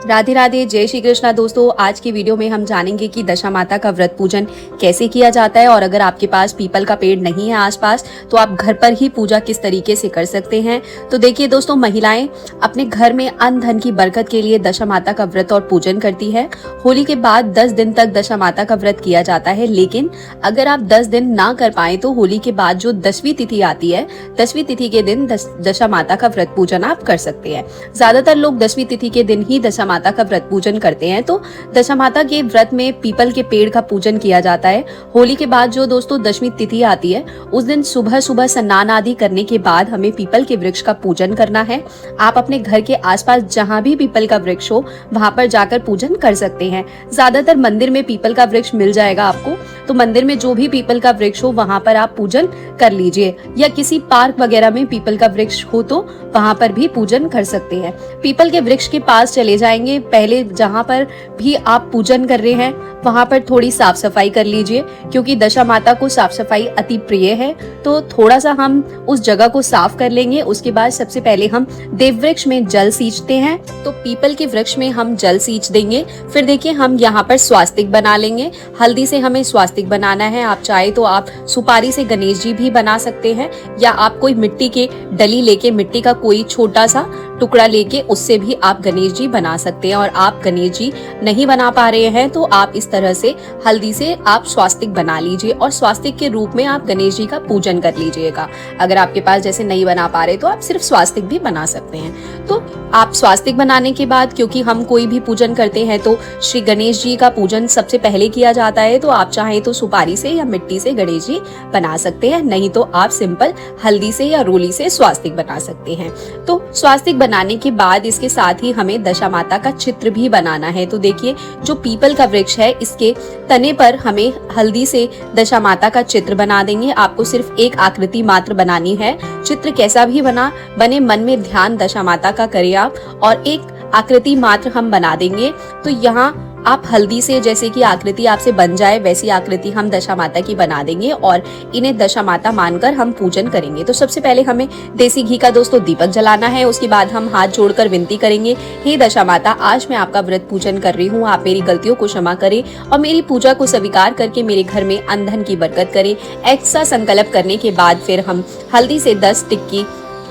राधे राधे, जय श्री कृष्णा। दोस्तों, आज की वीडियो में हम जानेंगे कि दशा माता का व्रत पूजन कैसे किया जाता है और अगर आपके पास पीपल का पेड़ नहीं है आसपास तो आप घर पर ही पूजा किस तरीके से कर सकते हैं। तो देखिए दोस्तों, महिलाएं अपने घर में अन्न धन की बरकत के लिए दशा माता का व्रत और पूजन करती है। होली के बाद 10 दिन तक दशा माता का व्रत किया जाता है, लेकिन अगर आप 10 दिन ना कर पाए तो होली के बाद जो 10वीं तिथि आती है, 10वीं तिथि के दिन दशा माता का व्रत पूजन आप कर सकते हैं। ज्यादातर लोग 10वीं तिथि के दिन ही दशा माता का व्रत पूजन करते हैं। तो दशा माता के व्रत में पीपल के पेड़ का पूजन किया जाता है। होली के बाद जो दोस्तों 10वीं तिथि आती है, उस दिन सुबह सुबह स्नान आदि करने के बाद हमें पीपल के वृक्ष का पूजन करना है। आप अपने घर के आसपास जहां भी पीपल का वृक्ष हो वहां पर जाकर पूजन कर सकते हैं। ज्यादातर मंदिर में पीपल का वृक्ष मिल जाएगा आपको, तो मंदिर में जो भी पीपल का वृक्ष हो वहां पर आप पूजन कर लीजिए, या किसी पार्क वगैरह में पीपल का वृक्ष हो तो वहां पर भी पूजन कर सकते हैं। पीपल के वृक्ष के पास चले जाएंगे, पहले जहां पर भी आप पूजन कर रहे हैं वहां पर थोड़ी साफ सफाई कर लीजिए, क्योंकि दशा माता को साफ सफाई अति प्रिय है। तो थोड़ा सा हम उस जगह को साफ कर लेंगे। उसके बाद सबसे पहले हम देव वृक्ष में जल सींचते हैं, तो पीपल के वृक्ष में हम जल सींच देंगे। फिर देखिए हम यहाँ पर स्वास्तिक बना लेंगे। हल्दी से हमें स्वास्तिक बनाना है। आप चाहे तो आप सुपारी से गणेश जी भी बना सकते हैं, या आप कोई मिट्टी के डली लेके, मिट्टी का कोई छोटा सा टुकड़ा लेके उससे भी आप गणेश जी बना सकते हैं। और आप गणेश जी नहीं बना पा रहे हैं तो आप इस तरह से हल्दी से आप स्वास्तिक बना लीजिए और स्वास्तिक के रूप में आप गणेश जी का पूजन कर लीजिएगा। अगर आपके पास जैसे नहीं बना पा रहे तो आप सिर्फ स्वास्तिक भी बना सकते हैं। तो आप स्वास्तिक बनाने के बाद, क्योंकि हम कोई भी पूजन करते हैं तो श्री गणेश जी का पूजन सबसे पहले किया जाता है, तो आप चाहें तो सुपारी से या मिट्टी से गणेश जी बना सकते हैं, नहीं तो आप सिंपल हल्दी से या रोली से स्वास्तिक बना सकते हैं। तो स्वास्तिक बनाने के बाद इसके साथ ही हमें दशा माता का चित्र भी बनाना है। तो देखिए, जो पीपल का वृक्ष है इसके तने पर हमें हल्दी से दशा माता का चित्र बना देंगे। आपको सिर्फ एक आकृति मात्र बनानी है। चित्र कैसा भी बने, मन में ध्यान दशा माता का करें आप, और एक आकृति मात्र हम बना देंगे। तो यहाँ आप हल्दी से जैसे कि आकृति आपसे बन जाए वैसी आकृति हम दशा माता की बना देंगे और इन्हें दशा माता मानकर हम पूजन करेंगे। तो सबसे पहले हमें देसी घी का दोस्तों दीपक जलाना है। उसके बाद हम हाथ जोड़कर विनती करेंगे, हे दशा माता, आज मैं आपका व्रत पूजन कर रही हूँ, आप मेरी गलतियों को क्षमा करें और मेरी पूजा को स्वीकार करके मेरे घर में अन्न धन की बरकत करें। ऐसा संकल्प करने के बाद फिर हम हल्दी से 10 टिक्की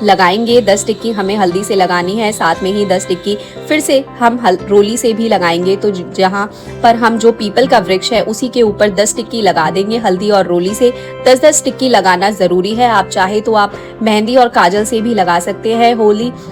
लगाएंगे। 10 टिक्की हमें हल्दी से लगानी है, साथ में ही 10 टिक्की फिर से हम रोली से भी लगाएंगे। तो जहाँ पर हम जो पीपल का वृक्ष है उसी के ऊपर 10 टिक्की लगा देंगे। हल्दी और रोली से 10-10 टिक्की लगाना जरूरी है। आप चाहे तो आप मेहंदी और काजल से भी लगा सकते हैं।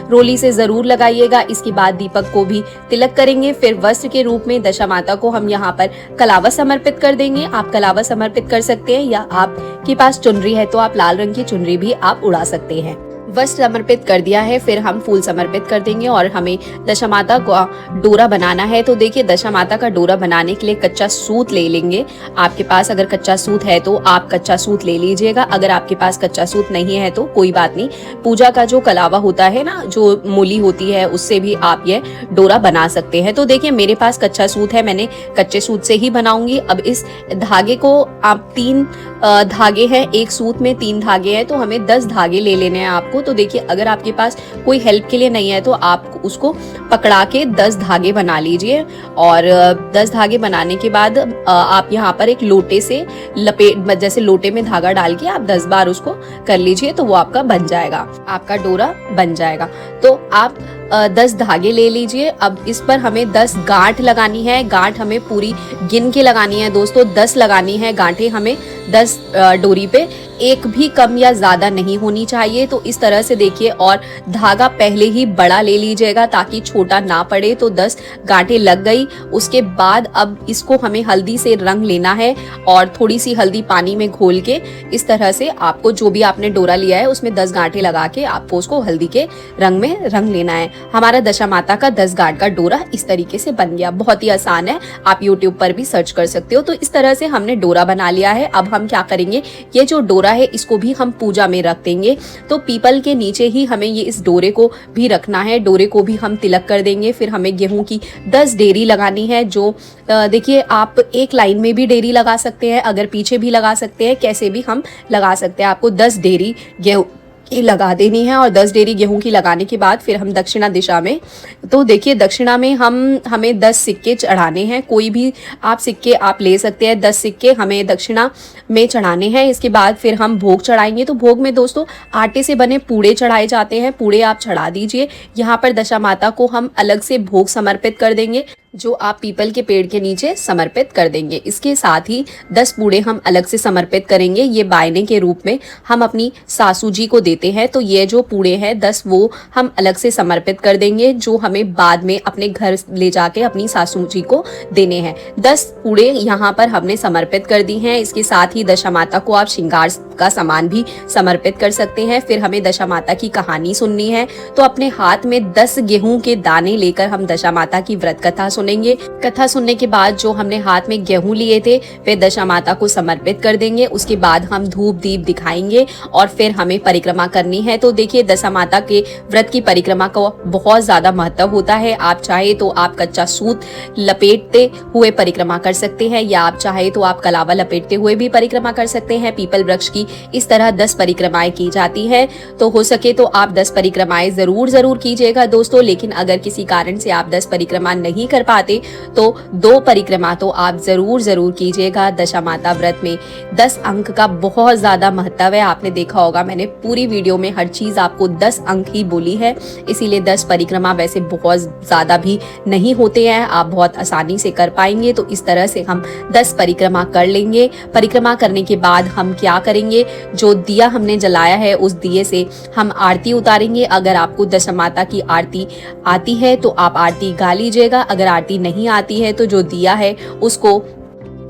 रोली से जरूर लगाइएगा। इसके बाद दीपक को भी तिलक करेंगे। फिर वस्त्र के रूप में दशा माता को हम यहाँ पर कलावा समर्पित कर देंगे। आप कलावा समर्पित कर सकते हैं, या आपके पास चुनरी है तो आप लाल रंग की चुनरी भी आप उड़ा सकते हैं। वस्त्र समर्पित कर दिया है, फिर हम फूल समर्पित कर देंगे और हमें दशा माता का डोरा बनाना है। तो देखिए, दशा माता का डोरा बनाने के लिए कच्चा सूत ले लेंगे। आपके पास अगर कच्चा सूत है तो आप कच्चा सूत ले लीजिएगा। अगर आपके पास कच्चा सूत नहीं है तो कोई बात नहीं, पूजा का जो कलावा होता है ना, जो मूली होती है, उससे भी आप ये डोरा बना सकते हैं। तो देखिए, मेरे पास कच्चा सूत है, मैंने कच्चे सूत से ही बनाऊंगी। अब इस धागे को आप 3 धागे हैं, एक सूत में 3 धागे हैं, तो हमें 10 धागे ले लेने हैं आपको। तो देखिए, अगर आपके पास कोई हेल्प के लिए नहीं है तो आप उसको पकड़ा के 10 धागे बना लीजिए। और 10 धागे बनाने के बाद आप यहाँ पर एक लोटे से लपेट, जैसे लोटे में धागा डाल के आप 10 बार उसको कर लीजिए, तो वो आपका बन जाएगा, आपका डोरा बन जाएगा। तो आप 10 धागे ले लीजिए। अब इस पर हमें 10 गांठ लगानी है। गांठ हमें पूरी गिन के लगानी है दोस्तों, 10 लगानी है गांठें हमें 10 डोरी पे, एक भी कम या ज्यादा नहीं होनी चाहिए। तो इस तरह से देखिए, और धागा पहले ही बड़ा ले लीजिएगा ताकि छोटा ना पड़े। तो 10 गांठें लग गई। उसके बाद अब इसको हमें हल्दी से रंग लेना है और थोड़ी सी हल्दी पानी में घोल के इस तरह से आपको जो भी आपने डोरा लिया है उसमें 10 गांठें लगा के आपको उसको हल्दी के रंग में रंग लेना है। हमारा दशा माता का 10 गांठ का डोरा इस तरीके से बन गया। बहुत ही आसान है, आप YouTube पर भी सर्च कर सकते हो। तो इस तरह से हमने डोरा बना लिया है। अब हम क्या करेंगे, ये जो डोरा है इसको भी हम पूजा में रख देंगे। तो पीपल के नीचे ही हमें ये इस डोरे को भी रखना है। डोरे को भी हम तिलक कर देंगे। फिर हमें गेहूं की 10 डेरी लगानी है। जो देखिए, आप एक लाइन में भी डेरी लगा सकते हैं, अगर पीछे भी लगा सकते हैं, कैसे भी हम लगा सकते हैं। आपको 10 डेरी गेहूं की लगा देनी है और 10 डेरी गेहूं की लगाने के बाद फिर हम दक्षिणा दिशा में, तो देखिए दक्षिणा में हमें 10 सिक्के चढ़ाने हैं। कोई भी आप सिक्के आप ले सकते हैं, 10 सिक्के हमें दक्षिणा में चढ़ाने हैं। इसके बाद फिर हम भोग चढ़ाएंगे। तो भोग में दोस्तों आटे से बने पूड़े चढ़ाए जाते हैं, पूड़े आप चढ़ा दीजिए। यहाँ पर दशा माता को हम अलग से भोग समर्पित कर देंगे, जो आप पीपल के पेड़ के नीचे समर्पित कर देंगे। इसके साथ ही 10 पूड़े हम अलग से समर्पित करेंगे, ये बायने के रूप में हम अपनी सासू जी को देते हैं। तो ये जो पूड़े हैं 10 वो हम अलग से समर्पित कर देंगे, जो हमें बाद में अपने घर ले जाके अपनी सासू जी को देने हैं। 10 पूड़े यहाँ पर हमने समर्पित कर दी हैं। इसके साथ ही दशा माता को आप श्रृंगार का सामान भी समर्पित कर सकते हैं। फिर हमें दशा माता की कहानी सुननी है, तो अपने हाथ में 10 गेहूं के दाने लेकर हम दशा माता की व्रत कथा सुनेंगे। कथा सुनने के बाद जो हमने हाथ में गेहूं लिए थे वे दशा माता को समर्पित कर देंगे। उसके बाद हम धूप दीप दिखाएंगे और फिर हमें परिक्रमा करनी है। तो देखिए दशा माता के व्रत की परिक्रमा का बहुत ज्यादा महत्व होता है। आप चाहे तो आप कच्चा सूत लपेटते हुए परिक्रमा कर सकते हैं, या आप चाहे तो आप कलावा लपेटते हुए भी परिक्रमा कर सकते हैं। पीपल वृक्ष की इस तरह 10 परिक्रमाएं की जाती है। तो हो सके तो आप 10 परिक्रमाएं जरूर कीजिएगा दोस्तों। लेकिन अगर किसी कारण से आप 10 परिक्रमा नहीं कर पाते तो 2 परिक्रमा तो आप जरूर कीजिएगा। दशा माता व्रत में 10 अंक का बहुत ज्यादा महत्व है। आपने देखा होगा मैंने पूरी वीडियो में हर चीज आपको 10 अंक ही बोली है, इसीलिए 10 परिक्रमा वैसे बहुत ज्यादा भी नहीं होते हैं, आप बहुत आसानी से कर पाएंगे। तो इस तरह से हम 10 परिक्रमा कर लेंगे। परिक्रमा करने के बाद हम क्या करेंगे, जो दिया हमने जलाया है उस दिए से हम आरती उतारेंगे। अगर आपको दशा माता की आरती आती है तो आप आरती गा लीजिएगा, अगर आरती नहीं आती है तो जो दिया है उसको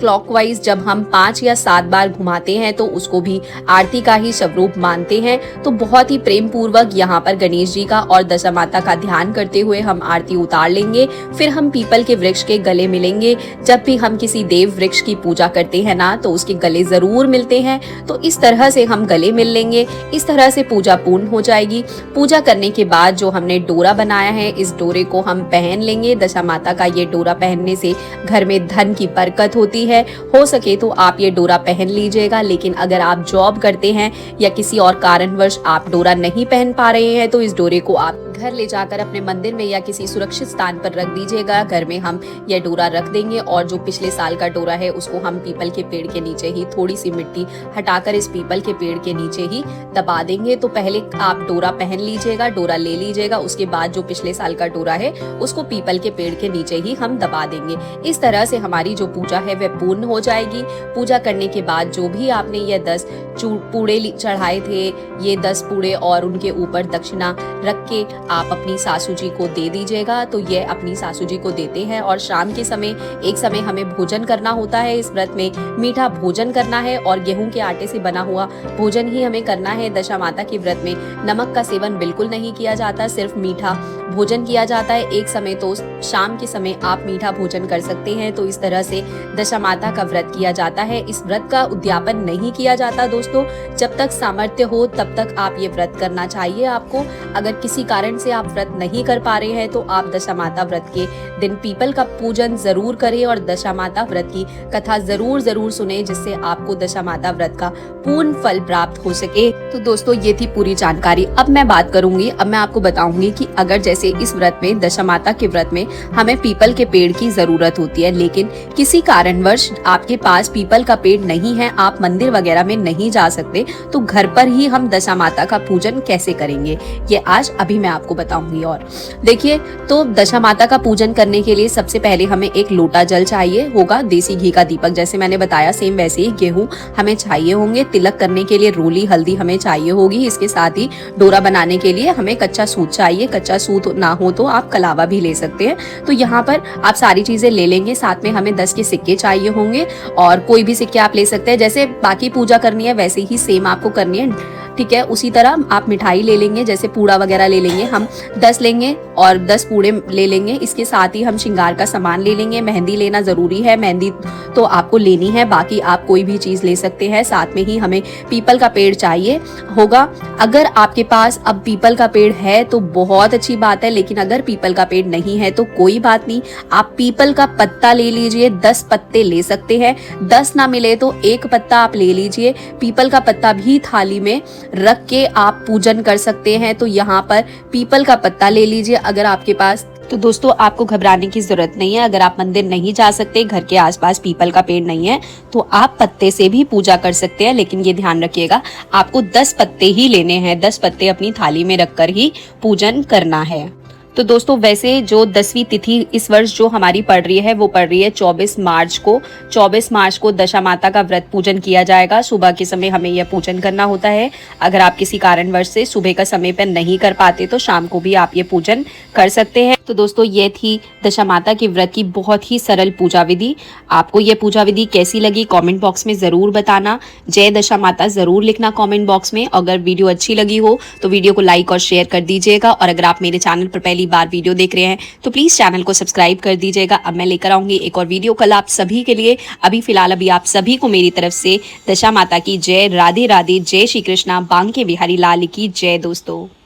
क्लॉकवाइज जब हम 5 या 7 बार घुमाते हैं तो उसको भी आरती का ही स्वरूप मानते हैं। तो बहुत ही प्रेम पूर्वक यहाँ पर गणेश जी का और दशा माता का ध्यान करते हुए हम आरती उतार लेंगे। फिर हम पीपल के वृक्ष के गले मिलेंगे। जब भी हम किसी देव वृक्ष की पूजा करते हैं ना, तो उसके गले जरूर मिलते हैं। तो इस तरह से हम गले मिल लेंगे। इस तरह से पूजा पूर्ण हो जाएगी। पूजा करने के बाद जो हमने डोरा बनाया है, इस डोरे को हम पहन लेंगे। दशा माता का ये डोरा पहनने से घर में धन की बरकत होती है। हो सके तो आप ये डोरा पहन लीजिएगा। लेकिन अगर आप जॉब करते हैं या किसी और कारणवश आप डोरा नहीं पहन पा रहे हैं तो इस डोरे को आप घर ले जाकर अपने मंदिर में या किसी सुरक्षित स्थान पर रख दीजिएगा। घर में हम यह डोरा रख देंगे और जो पिछले साल का डोरा है उसको हम पीपल के पेड़ के नीचे ही थोड़ी सी मिट्टी हटाकर इस पीपल के पेड़ के नीचे ही दबा देंगे। तो पहले आप डोरा पहन लीजिएगा, डोरा ले लीजिएगा, उसके बाद जो पिछले साल का डोरा है उसको पीपल के पेड़ के नीचे ही हम दबा देंगे। इस तरह से हमारी जो पूजा है वह पूर्ण हो जाएगी। पूजा करने के बाद जो भी आपने ये 10 पूड़े चढ़ाए थे, ये 10 पूड़े और उनके ऊपर दक्षिणा रख के आप अपनी सासू जी को दे दीजिएगा। तो ये अपनी सासू जी को देते हैं और शाम के समय एक समय हमें भोजन करना होता है। इस व्रत में मीठा भोजन करना है और गेहूं के आटे से बना हुआ भोजन ही हमें करना है। दशा माता के व्रत में नमक का सेवन बिल्कुल नहीं किया जाता, सिर्फ मीठा भोजन किया जाता है। एक समय तो शाम के समय आप मीठा भोजन कर सकते हैं। तो इस तरह से दशा माता का व्रत किया जाता है। इस व्रत का उद्यापन नहीं किया जाता दोस्तों। जब तक सामर्थ्य हो तब तक आप ये व्रत करना चाहिए आपको। अगर किसी कारण से आप व्रत नहीं कर पा रहे हैं तो आप दशा माता व्रत के दिन पीपल का पूजन जरूर करें और दशा माता व्रत की कथा जरूर सुने, जिससे आपको दशा माता व्रत का पूर्ण फल प्राप्त हो सके। तो दोस्तों ये थी पूरी जानकारी। अब मैं बात करूंगी, अब मैं आपको बताऊंगी कि अगर जैसे इस व्रत में दशा माता के व्रत में हमें पीपल के पेड़ की जरूरत होती है, लेकिन किसी कारणवश आपके पास पीपल का पेड़ नहीं है, आप मंदिर वगैरह में नहीं जा सकते, तो घर पर ही हम दशा माता का पूजन कैसे करेंगे ये आज अभी मैं आपको बताऊंगी। और देखिए, तो दशा माता का पूजन करने के लिए सबसे पहले हमें एक लोटा जल चाहिए होगा, देसी घी का दीपक जैसे मैंने बताया सेम वैसे ही गेहूं हमें चाहिए होंगे। तिलक करने के लिए रोली हल्दी हमें चाहिए होगी। इसके साथ ही डोरा बनाने के लिए हमें कच्चा सूत चाहिए। कच्चा सूत ना हो तो आप कलावा भी ले सकते हैं। तो यहाँ पर आप सारी चीजें ले लेंगे। साथ में हमें 10 के सिक्के चाहिए होंगे और कोई भी सिक्के आप ले सकते हैं। जैसे बाकी पूजा करनी है वैसे ही सेम आपको करनी है, ठीक है। उसी तरह आप मिठाई ले लेंगे, जैसे पूड़ा वगैरह ले लेंगे, हम 10 लेंगे और 10 पूड़े ले लेंगे। इसके साथ ही हम श्रृंगार का सामान ले लेंगे। मेहंदी लेना जरूरी है, मेहंदी तो आपको लेनी है, बाकी आप कोई भी चीज ले सकते हैं। साथ में ही हमें पीपल का पेड़ चाहिए होगा। अगर आपके पास अब पीपल का पेड़ है तो बहुत अच्छी बात है, लेकिन अगर पीपल का पेड़ नहीं है तो कोई बात नहीं, आप पीपल का पत्ता ले लीजिए। 10 पत्ते ले सकते हैं, 10 ना मिले तो 1 पत्ता आप ले लीजिए। पीपल का पत्ता भी थाली में रख के आप पूजन कर सकते हैं। तो यहाँ पर पीपल का पत्ता ले लीजिए अगर आपके पास। तो दोस्तों आपको घबराने की जरूरत नहीं है। अगर आप मंदिर नहीं जा सकते, घर के आसपास पीपल का पेड़ नहीं है, तो आप पत्ते से भी पूजा कर सकते हैं। लेकिन ये ध्यान रखिएगा, आपको 10 पत्ते ही लेने हैं। 10 पत्ते अपनी थाली में रखकर ही पूजन करना है। तो दोस्तों वैसे जो 10वीं तिथि इस वर्ष जो हमारी पड़ रही है वो पड़ रही है 24 मार्च को। 24 मार्च को दशा माता का व्रत पूजन किया जाएगा। सुबह के समय हमें यह पूजन करना होता है। अगर आप किसी कारणवश से सुबह का समय पर नहीं कर पाते तो शाम को भी आप ये पूजन कर सकते हैं। तो दोस्तों ये थी दशा माता के व्रत की बहुत ही सरल पूजा विधि। आपको ये पूजा विधि कैसी लगी कमेंट बॉक्स में जरूर बताना। जय दशा माता जरूर लिखना कमेंट बॉक्स में। अगर वीडियो अच्छी लगी हो तो वीडियो को लाइक और शेयर कर दीजिएगा। और अगर आप मेरे चैनल पर पहली बार वीडियो देख रहे हैं तो प्लीज चैनल को सब्सक्राइब कर दीजिएगा। अब मैं लेकर आऊंगी एक और वीडियो कल आप सभी के लिए। अभी फिलहाल आप सभी को मेरी तरफ से दशा माता की जय। राधे राधे। जय श्री कृष्णा। बांके बिहारी लाल की जय दोस्तों।